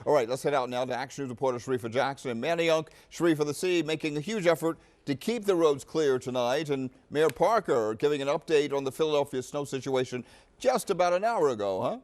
All right, let's head out now to Action News reporter Sharifa Jackson in Manayunk. Sharifa, the city making a huge effort to keep the roads clear tonight, and Mayor Parker giving an update on the Philadelphia snow situation just about an hour ago, huh?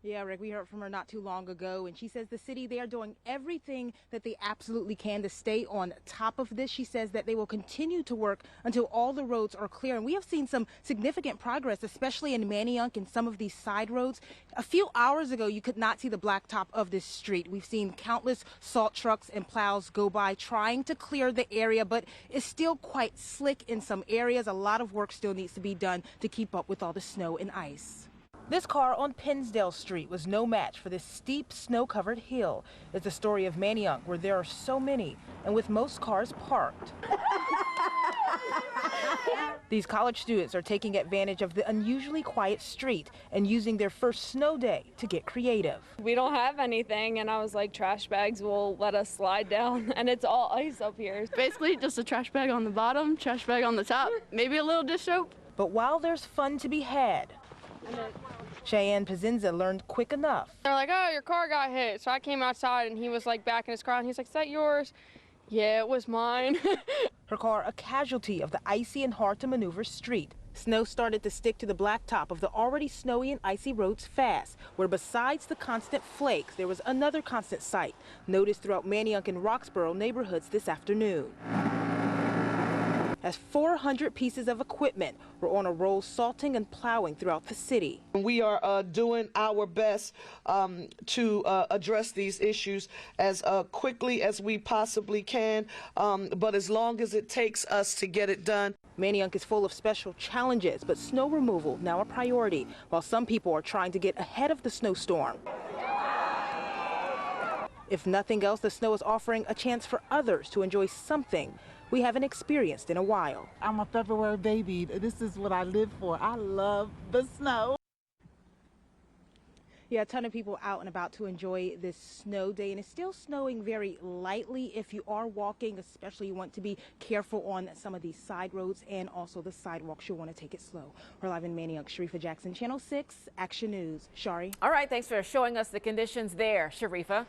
Yeah, Rick, we heard from her not too long ago, and she says the city, they are doing everything that they absolutely can to stay on top of this. She says that they will continue to work until all the roads are clear. And we have seen some significant progress, especially in Manayunk and some of these side roads. A few hours ago, you could not see the blacktop of this street. We've seen countless salt trucks and plows go by trying to clear the area, but it's still quite slick in some areas. A lot of work still needs to be done to keep up with all the snow and ice. This car on Pennsdale Street was no match for this steep, snow-covered hill. It's the story of Manayunk, where there are so many, and with most cars parked. These college students are taking advantage of the unusually quiet street and using their first snow day to get creative. We don't have anything, and I was like, trash bags will let us slide down, and it's all ice up here. Basically, just a trash bag on the bottom, trash bag on the top, maybe a little dish soap. But while there's fun to be had, Cheyenne Pazinza learned quick enough. They're like, oh, your car got hit. So I came outside, and he was like back in his car, and he's like, is that yours? Yeah, it was mine. Her car a casualty of the icy and hard to maneuver street. Snow started to stick to the blacktop of the already snowy and icy roads fast, where besides the constant flakes, there was another constant sight noticed throughout Manayunk and Roxborough neighborhoods this afternoon, as 400 pieces of equipment were on a roll salting and plowing throughout the city. We are doing our best to address these issues as quickly as we possibly can, but as long as it takes us to get it done. Manayunk is full of special challenges, but snow removal now a priority, while some people are trying to get ahead of the snowstorm. If nothing else, the snow is offering a chance for others to enjoy something we haven't experienced in a while. I'm a February baby. This is what I live for. I love the snow. Yeah, a ton of people out and about to enjoy this snow day, and it's still snowing very lightly. If you are walking, especially, you want to be careful on some of these side roads and also the sidewalks. You'll want to take it slow. We're live in Manayunk. Sharifa Jackson, Channel 6, Action News. Shari. All right, thanks for showing us the conditions there, Sharifa.